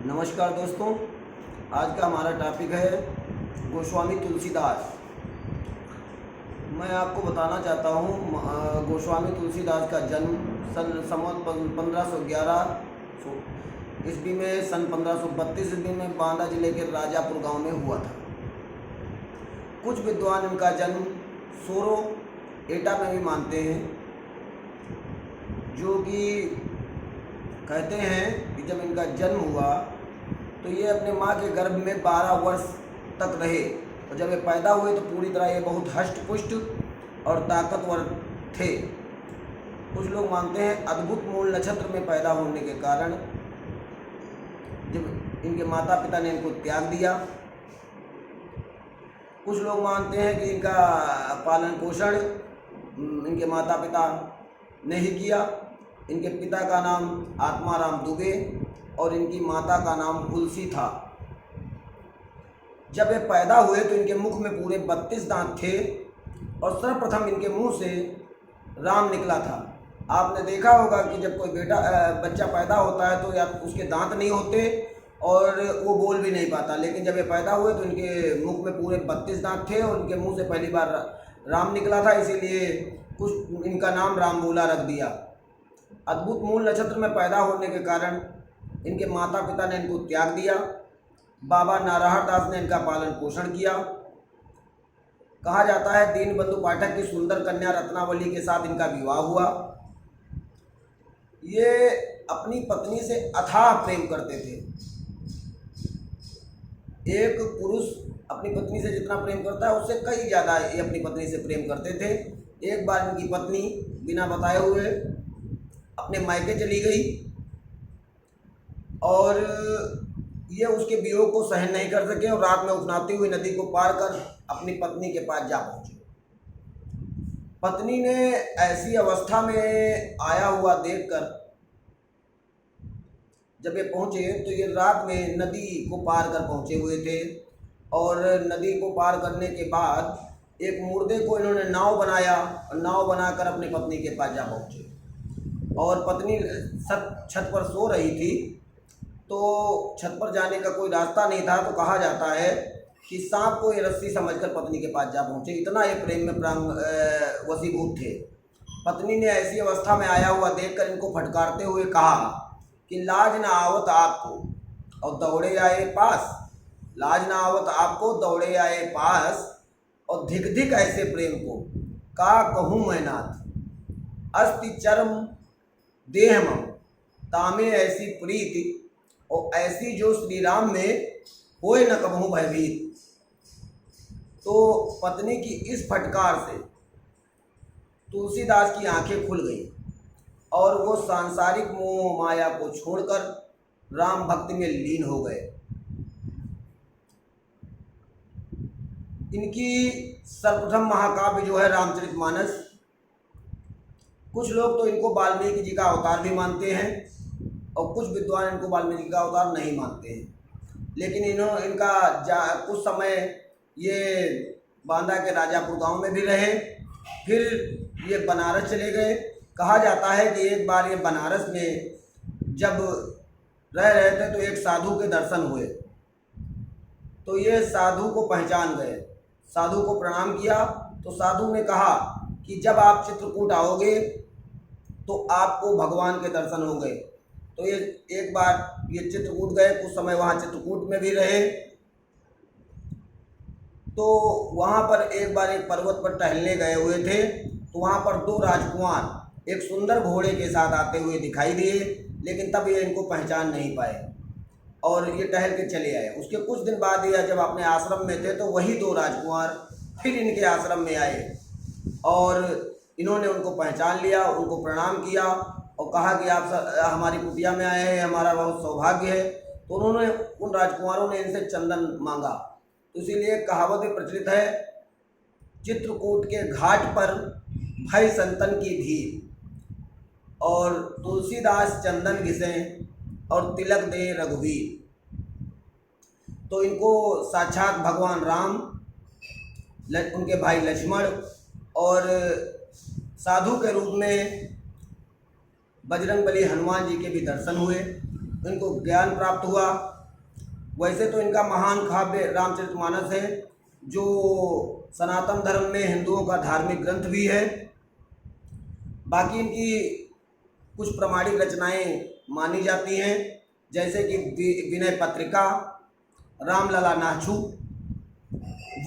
नमस्कार दोस्तों, आज का हमारा टॉपिक है गोस्वामी तुलसीदास। मैं आपको बताना चाहता हूँ गोस्वामी तुलसीदास का जन्म सन संवत 1511 ईस्वी में, सन 1532 ईस्वी में बांदा जिले के राजापुर गांव में हुआ था। कुछ विद्वान इनका जन्म सोरो एटा में भी मानते हैं, जो कि कहते हैं कि जब इनका जन्म हुआ तो ये अपने माँ के गर्भ में 12 वर्ष तक रहे, और जब ये पैदा हुए तो पूरी तरह ये बहुत हष्ट पुष्ट और ताकतवर थे। कुछ लोग मानते हैं अद्भुत मूल नक्षत्र में पैदा होने के कारण जब इनके माता पिता ने इनको त्याग दिया। कुछ लोग मानते हैं कि इनका पालन पोषण इनके माता पिता ने ही किया। इनके पिता का नाम आत्माराम दुबे और इनकी माता का नाम तुलसी था। जब ये पैदा हुए तो इनके मुख में पूरे 32 दांत थे और सर्वप्रथम इनके मुंह से राम निकला था। आपने देखा होगा कि जब कोई बच्चा पैदा होता है तो या उसके दांत नहीं होते और वो बोल भी नहीं पाता, लेकिन जब ये पैदा हुए तो इनके मुख में पूरे 32 दांत थे और इनके मुंह से पहली बार राम निकला था, इसीलिए कुछ इनका नाम राम बोला रख दिया। अद्भुत मूल नक्षत्र में पैदा होने के कारण इनके माता पिता ने इनको त्याग दिया। बाबा नारायण दास ने इनका पालन पोषण किया। कहा जाता है दीनबंधु पाठक की सुंदर कन्या रत्नावली के साथ इनका विवाह हुआ। ये अपनी पत्नी से अथाह प्रेम करते थे। एक पुरुष अपनी पत्नी से जितना प्रेम करता है उससे कई ज़्यादा ये अपनी पत्नी से प्रेम करते थे। एक बार इनकी पत्नी बिना बताए हुए अपने मायके चली गई और ये उसके वियोग को सहन नहीं कर सके और रात में उफनाती हुई नदी को पार कर अपनी पत्नी के पास जा पहुंचे। पत्नी ने ऐसी अवस्था में आया हुआ देखकर जब ये पहुंचे तो ये रात में नदी को पार कर पहुंचे हुए थे, और नदी को पार करने के बाद एक मुर्दे को इन्होंने नाव बनाया और नाव बनाकर अपनी पत्नी के पास जा पहुंचे। और पत्नी छत पर सो रही थी, तो छत पर जाने का कोई रास्ता नहीं था, तो कहा जाता है कि सांप को ये रस्सी समझकर पत्नी के पास जा पहुंचे। इतना ये प्रेम में वशीभूत थे। पत्नी ने ऐसी अवस्था में आया हुआ देखकर इनको फटकारते हुए कहा कि लाज न आवत आपको और दौड़े आए पास, लाज न आवत आपको दौड़े आए पास, और धिक धिक ऐसे प्रेम को का कहूँ मैं नाथ, अस्ति चरम देहम तामे ऐसी प्रीति, और ऐसी जो श्री राम में होए न कबहू भयभीत। तो पत्नी की इस फटकार से तुलसीदास की आंखें खुल गई और वो सांसारिक मोह माया को छोड़कर राम भक्ति में लीन हो गए। इनकी सर्वप्रथम महाकाव्य जो है रामचरितमानस, कुछ लोग तो इनको वाल्मीकि जी का अवतार भी मानते हैं और कुछ विद्वान इनको वाल्मीकि का अवतार नहीं मानते हैं। लेकिन इनका कुछ समय ये बांदा के राजापुर गांव में भी रहे, फिर ये बनारस चले गए। कहा जाता है कि एक बार ये बनारस में जब रह रहे थे तो एक साधु के दर्शन हुए, तो ये साधु को पहचान गए, साधु को प्रणाम किया। तो साधु ने कहा कि जब आप चित्रकूट आओगे तो आपको भगवान के दर्शन होंगे। तो ये एक बार ये चित्रकूट गए, कुछ समय वहाँ चित्रकूट में भी रहे। तो वहाँ पर एक बार एक पर्वत पर टहलने गए हुए थे, तो वहाँ पर दो राजकुमार एक सुंदर घोड़े के साथ आते हुए दिखाई दिए, लेकिन तब ये इनको पहचान नहीं पाए और ये टहल के चले आए। उसके कुछ दिन बाद ये जब अपने आश्रम में थे तो वही दो राजकुमार फिर इनके आश्रम में आए और इन्होंने उनको पहचान लिया, उनको प्रणाम किया और कहा कि आप हमारी कुटिया में आए हैं, हमारा बहुत सौभाग्य है। तो उन्होंने उन राजकुमारों ने इनसे चंदन मांगा। तो इसीलिए कहावत प्रचलित है, चित्रकूट के घाट पर भय संतन की भीड़, और तुलसीदास चंदन घिसे और तिलक दे रघुवीर। तो इनको साक्षात भगवान राम, उनके भाई लक्ष्मण और साधु के रूप में बजरंगबली हनुमान जी के भी दर्शन हुए। इनको ज्ञान प्राप्त हुआ। वैसे तो इनका महान काव्य रामचरितमानस है, जो सनातन धर्म में हिंदुओं का धार्मिक ग्रंथ भी है। बाकी इनकी कुछ प्रमाणिक रचनाएं मानी जाती हैं, जैसे कि विनय पत्रिका, रामलला नाचू,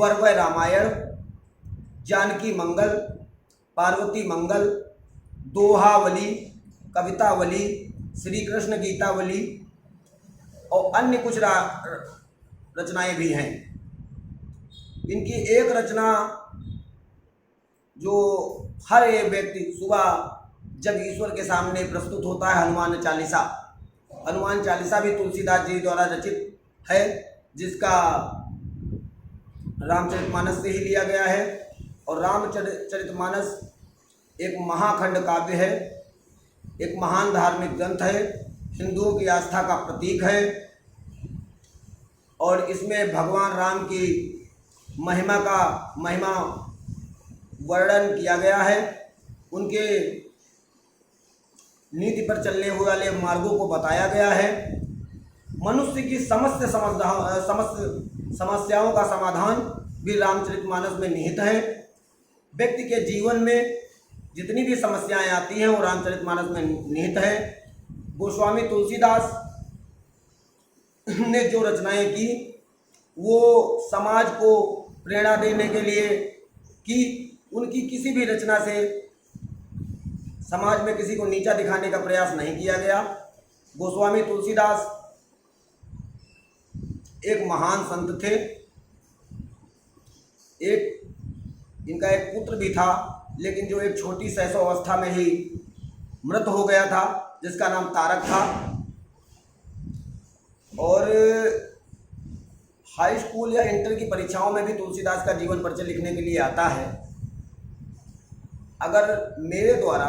वरवय रामायण, जानकी मंगल, पार्वती मंगल, दोहावली, कवितावली, श्री कृष्ण गीतावली और अन्य कुछ रचनाएं भी हैं। इनकी एक रचना जो हर एक व्यक्ति सुबह जब ईश्वर के सामने प्रस्तुत होता है, हनुमान चालीसा। हनुमान चालीसा भी तुलसीदास जी द्वारा रचित है, जिसका रामचरितमानस से ही लिया गया है। और रामचरितमानस एक महाखंड काव्य है, एक महान धार्मिक ग्रंथ है, हिंदुओं की आस्था का प्रतीक है। और इसमें भगवान राम की महिमा वर्णन किया गया है, उनके नीति पर चलने वाले मार्गों को बताया गया है। मनुष्य की समस्त समस्याओं का समाधान भी रामचरितमानस में निहित है। व्यक्ति के जीवन में जितनी भी समस्याएं आती हैं वो रामचरितमानस में निहित है। गोस्वामी तुलसीदास ने जो रचनाएं की वो समाज को प्रेरणा देने के लिए की। उनकी किसी भी रचना से समाज में किसी को नीचा दिखाने का प्रयास नहीं किया गया। गोस्वामी तुलसीदास एक महान संत थे। इनका एक पुत्र भी था, लेकिन जो एक छोटी शैशवावस्था में ही मृत हो गया था, जिसका नाम तारक था। और हाई स्कूल या इंटर की परीक्षाओं में भी तुलसीदास का जीवन परिचय लिखने के लिए आता है। अगर मेरे द्वारा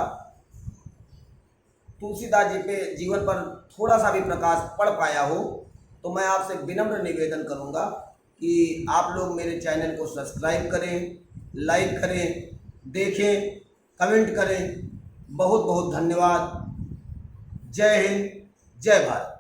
तुलसीदास जी पे जीवन पर थोड़ा सा भी प्रकाश पड़ पाया हो तो मैं आपसे विनम्र निवेदन करूंगा कि आप लोग मेरे चैनल को सब्सक्राइब करें, लाइक करें, देखें, कमेंट करें। बहुत बहुत धन्यवाद। जय हिंद, जय भारत।